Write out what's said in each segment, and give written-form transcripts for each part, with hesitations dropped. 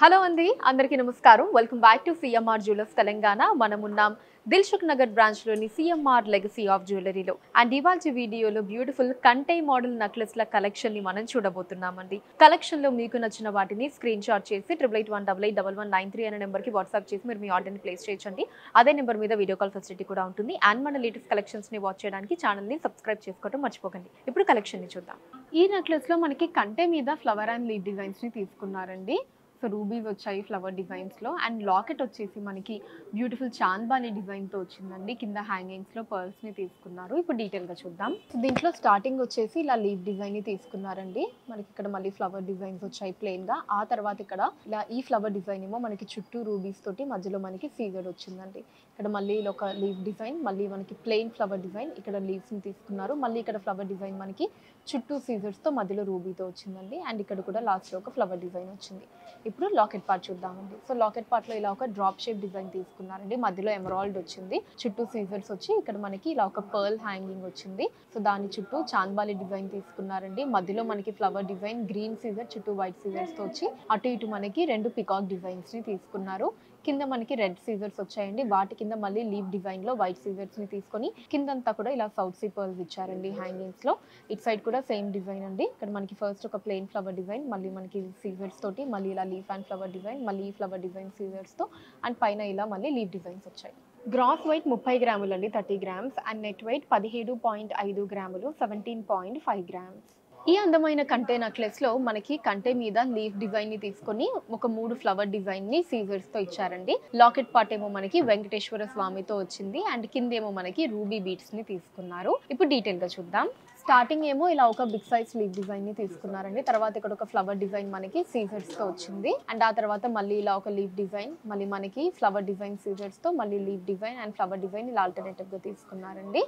Hello అండి అందరికీ నమస్కారం welcome back to CMR jewellers Telangana మనమున్నాం దిల్సుఖ్ నగర్ బ్రాంచ్ లోని సిఎంఆర్ లెగసీ ఆఫ్ జ్యువెలరీలో అండ్ ఇవాల్టి వీడియోలో బ్యూటిఫుల్ కంటే మోడల్ నెక్లెస్ల కలెక్షన్ ని మనం చూడబోతున్నామండి. కలెక్షన్ లో మీకు నచ్చిన వాటిని స్క్రీన్ షాట్ చేసి 8881881193 అనే నెంబర్ కి వాట్సాప్ చేసి మీరు మీ ఆర్డర్ ని ప్లేస్ చేయొచ్చండి. అదే నెంబర్ మీద వీడియో కాల్ ఫెసిలిటీ కూడా ఉంటుంది. అండ్ మన లేటెస్ట్ కలెక్షన్స్ ని వాచ్ చేయడానికి ఛానల్ ని సబ్స్క్రైబ్ చేసుకోవడం మర్చిపోకండి. ఇప్పుడు కలెక్షన్ ని చూద్దాం. ఈ నెక్లెస్ లో మనకి కంటే మీద ఫ్లవర్ అండ్ లీవ్ డిజైన్స్ ని తీసుకున్నారండి. సో రూబీస్ వచ్చాయి ఫ్లవర్ డిజైన్స్లో అండ్ లాకెట్ వచ్చేసి మనకి బ్యూటిఫుల్ చాంద్బాలి డిజైన్తో వచ్చిందండి. కింద హ్యాంగింగ్స్లో పర్ల్స్ని తీసుకున్నారు. ఇప్పుడు డీటెయిల్గా చూద్దాం. దీంట్లో స్టార్టింగ్ వచ్చేసి ఇలా లీవ్ డిజైన్ని తీసుకున్నారండి. మనకి ఇక్కడ మళ్ళీ ఫ్లవర్ డిజైన్స్ వచ్చాయి ప్లెయిన్గా. ఆ తర్వాత ఇక్కడ ఇలా ఈ ఫ్లవర్ డిజైన్ ఏమో మనకి చుట్టూ రూబీస్ తోటి మధ్యలో మనకి సీజర్ వచ్చిందండి. ఇక్కడ మళ్ళీ ఇలా ఒక లీవ్ డిజైన్, మళ్ళీ మనకి ప్లెయిన్ ఫ్లవర్ డిజైన్, ఇక్కడ లీవ్స్ని తీసుకున్నారు. మళ్ళీ ఇక్కడ ఫ్లవర్ డిజైన్ మనకి చుట్టూ సీజర్స్తో మధ్యలో రూబీతో వచ్చిందండి. అండ్ ఇక్కడ కూడా లాస్ట్లో ఒక ఫ్లవర్ డిజైన్ వచ్చింది. ఇప్పుడు లాకెట్ పార్ట్ చూద్దామండి. సో లాకెట్ పార్ట్లో ఇలా ఒక డ్రాప్ షేప్ డిజైన్ తీసుకున్నారండి. మధ్యలో ఎమరాల్డ్ వచ్చింది, చుట్టూ సీజర్స్ వచ్చి ఇక్కడ మనకి ఇలా ఒక పర్ల్ హ్యాంగింగ్ వచ్చింది. సో దాని చుట్టూ చాంద్బాలి డిజైన్ తీసుకున్నారండి. మధ్యలో మనకి ఫ్లవర్ డిజైన్, గ్రీన్ సీజర్, చుట్టూ వైట్ సీజర్స్తో వచ్చి అటు ఇటు మనకి రెండు పికాక్ డిజైన్స్ని తీసుకున్నారు. కింద మనకి రెడ్ సీజర్స్ వచ్చాయండి. వాటి కింద మళ్ళీ లీవ్ డిజైన్లో వైట్ సీజర్స్ని తీసుకొని కిందంతా కూడా ఇలా సౌత్ సీ పర్ల్స్ ఇచ్చారండి హ్యాంగింగ్స్లో. ఇటు సైడ్ కూడా సేమ్ డిజైన్ అండి. ఇక్కడ మనకి ఫస్ట్ ఒక ప్లెయిన్ ఫ్లవర్ డిజైన్, మళ్ళీ మనకి సీజర్స్ తోటి మళ్ళీ ఇలా లీఫ్ అండ్ ఫ్లవర్ డిజైన్, మళ్ళీ ఈ ఫ్లవర్ డిజైన్ సీజర్స్తో అండ్ పైన ఇలా మళ్ళీ లీవ్ డిజైన్స్ వచ్చాయి. గ్రాస్ వెయిట్ 30 గ్రాములు అండి, 30 గ్రామ్స్. అండ్ నెట్ వెయిట్ 17.5 గ్రాములు, 17.5 గ్రామ్స్. ఈ అందమైన కంటే నెక్లెస్లో మనకి కంటే మీద లీఫ్ డిజైన్ని తీసుకొని ఒక 3 ఫ్లవర్ డిజైన్ని సీజర్స్తో ఇచ్చారండి. లాకెట్ పార్ట్ ఏమో మనకి వెంకటేశ్వర స్వామితో వచ్చింది అండ్ కిందేమో మనకి రూబీ బీడ్స్ని తీసుకున్నారు. ఇప్పుడు డీటెయిల్గా చూద్దాం. స్టార్టింగ్ ఏమో ఇలా ఒక బిగ్ సైజ్ లీవ్ డిజైన్ని తీసుకున్నారండి. తర్వాత ఇక్కడ ఒక ఫ్లవర్ డిజైన్ మనకి సీజర్స్తో వచ్చింది. అండ్ ఆ తర్వాత మళ్ళీ ఇలా ఒక లీవ్ డిజైన్, మళ్ళీ మనకి ఫ్లవర్ డిజైన్ సీజర్స్తో, మళ్ళీ leave design and flower design ఇలా ఆల్టర్నేటివ్గా తీసుకున్నారండి.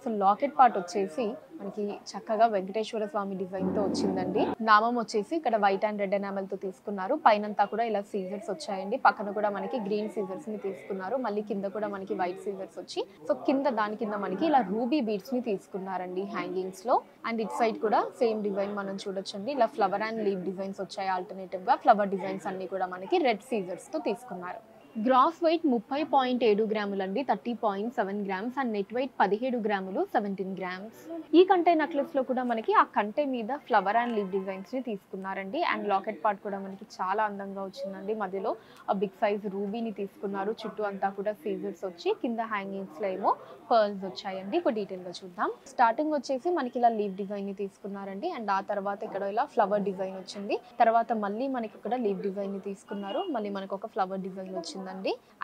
సో లాకెట్ పార్ట్ వచ్చేసి మనకి చక్కగా వెంకటేశ్వర స్వామి డిజైన్తో వచ్చిందండి. నామం వచ్చేసి ఇక్కడ వైట్ అండ్ రెడ్ ఎనామెల్తో తీసుకున్నారు. పైనంతా కూడా ఇలా సీజర్స్ వచ్చాయండి. పక్కన కూడా మనకి గ్రీన్ సీజర్స్ని తీసుకున్నారు. మళ్ళీ కింద కూడా మనకి వైట్ సీజర్స్ వచ్చి సో కింద దాని కింద మనకి ఇలా రూబీ బీడ్స్ని తీసుకున్నారండి హ్యాంగింగ్స్లో. అండ్ ఇట్ సైడ్ కూడా సేమ్ డిజైన్ మనం చూడొచ్చండి. ఇలా ఫ్లవర్ అండ్ లీవ్ డిజైన్స్ వచ్చాయి ఆల్టర్నేటివ్గా. ఫ్లవర్ డిజైన్స్ అన్ని కూడా మనకి రెడ్ సీజర్స్తో తీసుకున్నారు. గ్రాస్ వెయిట్ 30.7 గ్రాములు అండి, 30.7 గ్రామ్స్. అండ్ నెట్ వెయిట్ 17 గ్రాములు, 17 గ్రామ్స్. ఈ కంటే నెక్లెస్లో కూడా మనకి ఆ కంటే మీద ఫ్లవర్ అండ్ లీవ్ డిజైన్స్ని తీసుకున్నారండి. అండ్ లాకెట్ పార్ట్ కూడా మనకి చాలా అందంగా వచ్చిందండి. మధ్యలో ఆ బిగ్ సైజ్ రూబీని తీసుకున్నారు. చుట్టూ అంతా కూడా సీజర్స్ వచ్చి కింద హ్యాంగింగ్స్లో ఏమో పర్ల్స్ వచ్చాయండి. ఇప్పుడు డీటెయిల్గా చూద్దాం. స్టార్టింగ్ వచ్చేసి మనకి ఇలా లీవ్ డిజైన్ని తీసుకున్నారండి. అండ్ ఆ తర్వాత ఇక్కడ ఇలా ఫ్లవర్ డిజైన్ వచ్చింది. తర్వాత మళ్ళీ మనకి ఇక్కడ లీవ్ డిజైన్ని తీసుకున్నారు. మళ్ళీ మనకు ఒక ఫ్లవర్ డిజైన్ వచ్చింది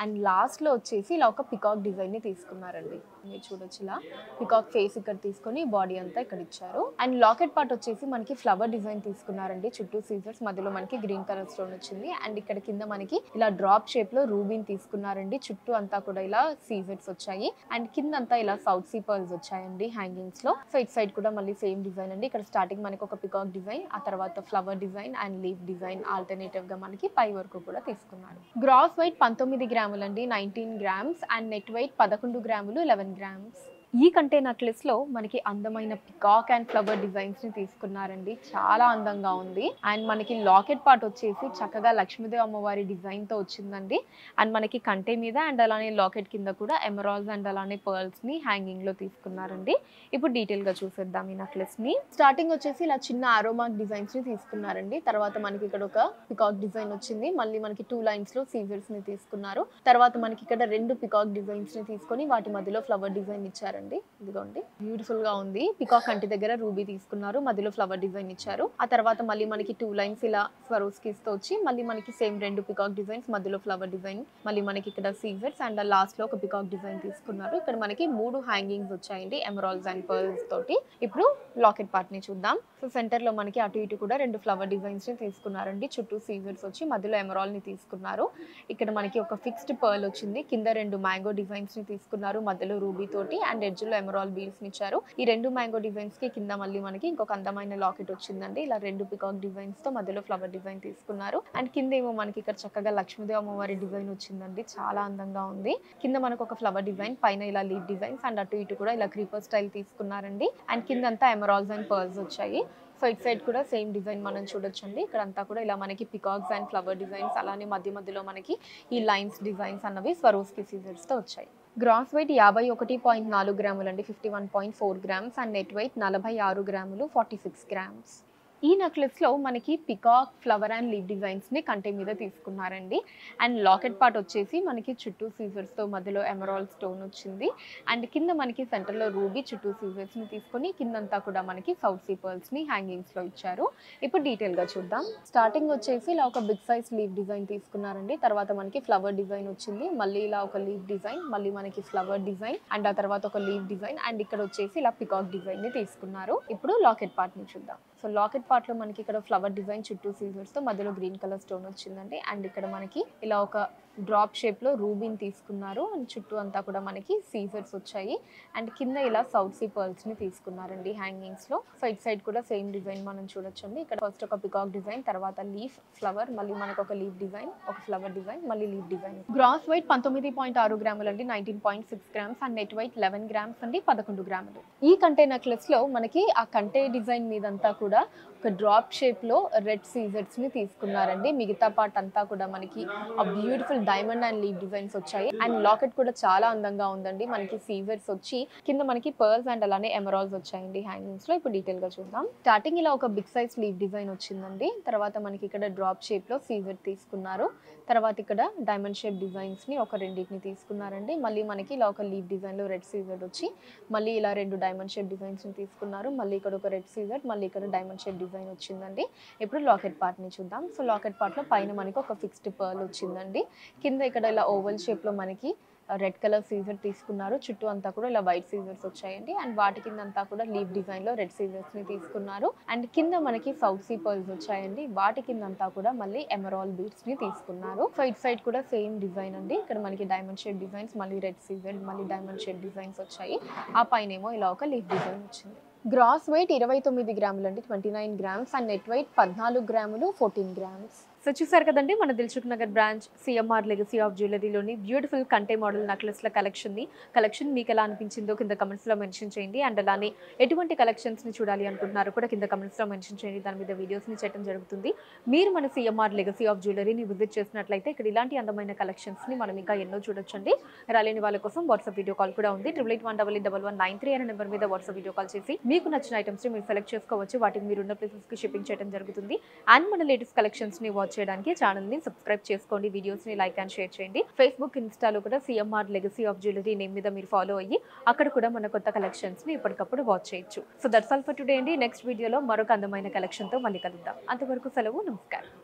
అండ్ లాస్ట్ లో వచ్చేసి ఇలా ఒక పికాక్ డిజైన్ ని తీసుకున్నారండి. మీరు చూడొచ్చు ఇలా పికాక్ ఫేస్ ఇక్కడ తీసుకొని బాడీ అంతా ఇక్కడ ఇచ్చారు. అండ్ లాకెట్ పార్ట్ వచ్చేసి మనకి ఫ్లవర్ డిజైన్ తీసుకున్నారండి. చుట్టూ సీజర్స్, మధ్యలో మనకి గ్రీన్ కలర్ స్టోన్ వచ్చింది. అండ్ ఇక్కడ కింద మనకి ఇలా డ్రాప్ షేప్ లో రూబీని తీసుకున్నారండి. చుట్టూ అంతా కూడా ఇలా సీజర్స్ వచ్చాయి. అండ్ కింద అంతా ఇలా సౌత్ సీ పర్ల్స్ వచ్చాయండి హ్యాంగింగ్స్ లో. సో ఇట్ సైడ్ కూడా మళ్ళీ సేమ్ డిజైన్ అండి. ఇక్కడ స్టార్టింగ్ మనకి ఒక పికాక్ డిజైన్, ఆ తర్వాత flower design and leave design alternative గా మనకి పై వరకు కూడా తీసుకున్నారు. గ్రాస్ వెయిట్ 19 గ్రాములు అండి, 19 గ్రామ్స్. అండ్ నెట్ వెయిట్ 11 గ్రాములు, 11 గ్రామ్స్. ఈ కంటే నెక్లెస్లో మనకి అందమైన పికాక్ అండ్ ఫ్లవర్ డిజైన్స్ని తీసుకున్నారండి. చాలా అందంగా ఉంది. అండ్ మనకి లాకెట్ పార్ట్ వచ్చేసి చక్కగా లక్ష్మీదేవి అమ్మవారి డిజైన్తో వచ్చిందండి. అండ్ మనకి కంటే మీద అండ్ అలానే లాకెట్ కింద కూడా ఎమరాల్డ్స్ అండ్ అలానే పర్ల్స్ని హ్యాంగింగ్లో తీసుకున్నారండి. ఇప్పుడు డీటెయిల్గా చూసేద్దాం ఈ నెక్లెస్ని. స్టార్టింగ్ వచ్చేసి ఇలా చిన్న ఆరోమాక్ డిజైన్స్ని తీసుకున్నారండి. తర్వాత మనకి ఇక్కడ ఒక పికాక్ డిజైన్ వచ్చింది. మళ్ళీ మనకి 2 లైన్స్లో సీజర్స్ని తీసుకున్నారు. తర్వాత మనకి ఇక్కడ 2 పికాక్ డిజైన్స్ని తీసుకొని వాటి మధ్యలో ఫ్లవర్ డిజైన్ ఇచ్చారండి. ఇదిగోండి బ్యూటిఫుల్ గా ఉంది. పికాక్ కంటి దగ్గర రూబీ తీసుకున్నారు, మధ్యలో ఫ్లవర్ డిజైన్ ఇచ్చారు. ఆ తర్వాత మళ్ళీ మనకి 2 లైన్స్ ఇలా స్వరోస్కీస్ తో వచ్చి మళ్ళీ మనకి సేమ్ 2 పికాక్ డిజైన్స్, మధ్యలో ఫ్లవర్ డిజైన్, మళ్ళీ మనకి ఇక్కడ సీజర్స్ అండ్ లాస్ట్ లో ఒక పికాక్ డిజైన్ తీసుకున్నారు. ఇక్కడ మనకి 3 హ్యాంగింగ్స్ వచ్చాయండి ఎమరాల్డ్స్ అండ్ పర్ల్స్ తోటి. ఇప్పుడు లాకెట్ పార్ట్ ని చూద్దాం. సో సెంటర్ లో మనకి అటు ఇటు కూడా 2 ఫ్లవర్ డిజైన్స్ ని తీసుకున్నారండి. చుట్టూ సీజర్స్ వచ్చి మధ్యలో ఎమరాల్డ్ ని తీసుకున్నారు. ఇక్కడ మనకి ఒక ఫిక్స్డ్ పర్ల్ వచ్చింది. కింద 2 మ్యాంగో డిజైన్స్ ని తీసుకున్నారు, మధ్యలో రూబీ తోటి అండ్ ఎడ్జ్ లో ఎమరాల్డ్ బీడ్స్ ఇచ్చారు. ఈ 2 మ్యాంగో డిజైన్స్ కి కింద మళ్ళీ మనకి ఇంకొక అందమైన లాకెట్ వచ్చిందండి. ఇలా 2 పికాక్ డిజైన్స్ తో మధ్యలో ఫ్లవర్ డిజైన్ తీసుకున్నారు. అండ్ కింద ఏమో మనకి ఇక్కడ చక్కగా లక్ష్మీదేవి అమ్మవారి డిజైన్ వచ్చిందండి. చాలా అందంగా ఉంది. కింద మనకు ఒక ఫ్లవర్ డిజైన్, పైన ఇలా లీవ్ డిజైన్స్ అండ్ అటు ఇటు కూడా ఇలా క్రీపర్ స్టైల్ తీసుకున్నారండి. అండ్ కింద అంతా ఎమరాల్డ్స్ అండ్ పర్ల్స్ వచ్చాయి. సైడ్ కూడా సేమ్ డిజైన్ మనం చూడొచ్చండి. ఇక్కడ అంతా కూడా ఇలా మనకి పికాక్స్ అండ్ ఫ్లవర్ డిజైన్స్, అలానే మధ్య మధ్యలో మనకి ఈ లైన్స్ డిజైన్స్ అన్నవి స్వరోస్కి సీజర్స్తో వచ్చాయి. గ్రాస్ వెయిట్ 51.4 గ్రాములండి, 51.4 గ్రామ్స్, అండ్ నెట్ వెయిట్ 46 గ్రాములు, 46 గ్రామ్స్. ఈ నెక్లెస్లో మనకి పికాక్, ఫ్లవర్ అండ్ లీవ్ డిజైన్స్ని కంటే మీద తీసుకున్నారండి. అండ్ లాకెట్ పార్ట్ వచ్చేసి మనకి చుట్టూ సీజర్స్తో మధ్యలో ఎమరాల్డ్ స్టోన్ వచ్చింది. అండ్ కింద మనకి సెంటర్లో రూబీ, చుట్టూ సీజర్స్ని తీసుకొని కిందంతా కూడా మనకి సౌత్ సీ పర్ల్స్ని హ్యాంగింగ్స్లో ఇచ్చారు. ఇప్పుడు డీటెయిల్గా చూద్దాం. స్టార్టింగ్ వచ్చేసి ఇలా ఒక బిగ్ సైజ్ లీవ్ డిజైన్ తీసుకున్నారండి. తర్వాత మనకి ఫ్లవర్ డిజైన్ వచ్చింది, మళ్ళీ ఇలా ఒక లీవ్ డిజైన్, మళ్ళీ మనకి ఫ్లవర్ డిజైన్, అండ్ ఆ తర్వాత ఒక లీవ్ డిజైన్, అండ్ ఇక్కడ వచ్చేసి ఇలా పికాక్ డిజైన్ని తీసుకున్నారు. ఇప్పుడు లాకెట్ పార్ట్ని చూద్దాం. సో లాకెట్ పార్ట్లో మనకి ఇక్కడ ఫ్లవర్ డిజైన్, చుట్టూ సీజర్స్తో మధ్యలో గ్రీన్ కలర్ స్టోన్ వచ్చిందండి. అండ్ ఇక్కడ మనకి ఇలా ఒక డ్రాప్ షేప్లో రూబీని తీసుకున్నారు. అండ్ చుట్టూ అంతా కూడా మనకి సీజర్స్ వచ్చాయి. అండ్ కింద ఇలా సౌత్ సీ పర్ల్స్ని తీసుకున్నారండి హ్యాంగింగ్స్లో. సైడ్ కూడా సేమ్ డిజైన్ మనం చూడొచ్చండి. ఇక్కడ ఫస్ట్ ఒక పికాక్ డిజైన్, తర్వాత లీఫ్, ఫ్లవర్, మళ్ళీ మనకు ఒక లీఫ్ డిజైన్, ఒక ఫ్లవర్ డిజైన్, మళ్ళీ లీఫ్ డిజైన్. గ్రాస్ వెయిట్ 19.6 గ్రాములండి, 19.6 grams, and net weight 11 grams అండి, 11 గ్రాములు. ఈ కంటే నెక్లెస్లో మనకి ఆ కంటే డిజైన్ మీదంతా కూడా ఒక డ్రాప్ షేప్లో రెడ్ సీజర్స్ని తీసుకున్నారండి. మిగతా పార్ట్ అంతా కూడా మనకి ఆ beautiful diamond and leave designs వచ్చాయి. అండ్ లాకెట్ కూడా చాలా అందంగా ఉందండి. మనకి సీజర్స్ వచ్చి కింద మనకి పర్ల్స్ అండ్ అలానే ఎమరాల్డ్స్ వచ్చాయండి హ్యాంగింగ్స్ లో. ఇప్పుడు డీటెయిల్ గా చూద్దాం. స్టార్టింగ్ ఇలా ఒక బిగ్ సైజ్ లీవ్ డిజైన్ వచ్చిందండి. తర్వాత మనకి ఇక్కడ డ్రాప్ షేప్ లో సీజర్ తీసుకున్నారు. తర్వాత ఇక్కడ డైమండ్ షేప్ డిజైన్స్ ని ఒక రెండింటిని తీసుకున్నారండి. మళ్ళీ మనకి ఇలా ఒక లీవ్ డిజైన్ లో రెడ్ సీజర్ వచ్చి మళ్ళీ ఇలా రెండు డైమండ్ షేప్ డిజైన్స్ ని తీసుకున్నారు. మళ్ళీ ఇక్కడ ఒక రెడ్ సీజర్, మళ్ళీ ఇక్కడ డైమండ్ షేప్ డిజైన్ వచ్చిందండి. ఇప్పుడు లాకెట్ పార్ట్ ని చూద్దాం. సో లాకెట్ పార్ట్ లో పైన మనకి ఒక ఫిక్స్డ్ పర్ల్ వచ్చిందండి. కింద ఇక్కడ ఇలా ఓవల్ షేప్ లో మనకి రెడ్ కలర్ సీజర్ తీసుకున్నారు. చుట్టూ అంతా కూడా ఇలా వైట్ సీజర్స్ వచ్చాయండి. అండ్ వాటి కింద అంతా కూడా లీవ్ డిజైన్ లో రెడ్ సీజర్స్ ని తీసుకున్నారు. అండ్ కింద మనకి సౌత్ సీ పర్ల్స్ వచ్చాయండి. వాటి కింద అంతా కూడా మళ్ళీ ఎమరాల్డ్ బీడ్స్ ని తీసుకున్నారు. సైడ్ కూడా సేమ్ డిజైన్ అండి. ఇక్కడ మనకి డైమండ్ షేప్ డిజైన్స్, మళ్ళీ రెడ్ సీజర్, మళ్ళీ డైమండ్ షేప్ డిజైన్స్ వచ్చాయి. ఆ పైన ఏమో ఇలా ఒక లీవ్ డిజైన్ వచ్చింది. గ్రాస్ వెయిట్ 29 గ్రాములు అండి, 29 గ్రామ్స్, అండ్ నెట్ వెయిట్ 14 గ్రాములు, 14 గ్రామ్స్. సో చూసారు కదండి, మన Dilsukhnagar branch CMR legacy of జ్యువెలరీలోని బ్యూటిఫుల్ కంటే మోడల్ నెక్లెస్ల కలెక్షన్ మీకు ఎలా అనిపించిందో కింద కమెంట్స్లో మెన్షన్ చేయండి. అండ్ అలానే ఎటువంటి కలెక్షన్స్ని చూడాలి అనుకుంటున్నారో కూడా కింద కమెంట్స్లో మెన్షన్ చేయండి. దాని మీద వీడియోస్ని చేయడం జరుగుతుంది. మీరు మన సిఎంఆర్ లెగసీ ఆఫ్ జ్యువెలరీని విజిట్ చేసినట్లయితే ఇక్కడ ఇలాంటి అందమైన కలెక్షన్స్ని మనం ఇంకా ఎన్నో చూడొచ్చండి. రాలేని వాళ్ళ కోసం వాట్సాప్ వీడియో కాల్ కూడా ఉంది. 8818881193 అనే నెంబర్ మీద వాట్సాప్ వీడియో కాల్ చేసి మీకు నచ్చిన ఐటమ్స్ని మీరు సెలెక్ట్ చేసుకోవచ్చు. వాటికి మీరున్న ప్లేసెస్కి షిప్పింగ్ చేయడం జరుగుతుంది. అండ్ మన లేటెస్ట్ కలెక్షన్స్ని వాచ్ చేయడానికి ఛానల్ని సబ్స్క్రైబ్ చేసుకోండి, వీడియోస్ని లైక్ అండ్ షేర్ చేయండి. ఫేస్బుక్, ఇన్స్టాలో కూడా CMR legacy of jewellery name మీద మీరు ఫాలో అయ్యి అక్కడ కూడా మన కొత్త కలెక్షన్స్ని ఎప్పటికప్పుడు వాచ్ చేయొచ్చు. So that's all for today అండి. నెక్స్ట్ వీడియోలో మరొక అందమైన కలెక్షన్తో మళ్ళీ కలుద్దాం. అంతవరకు సెలవు, నమస్కారం.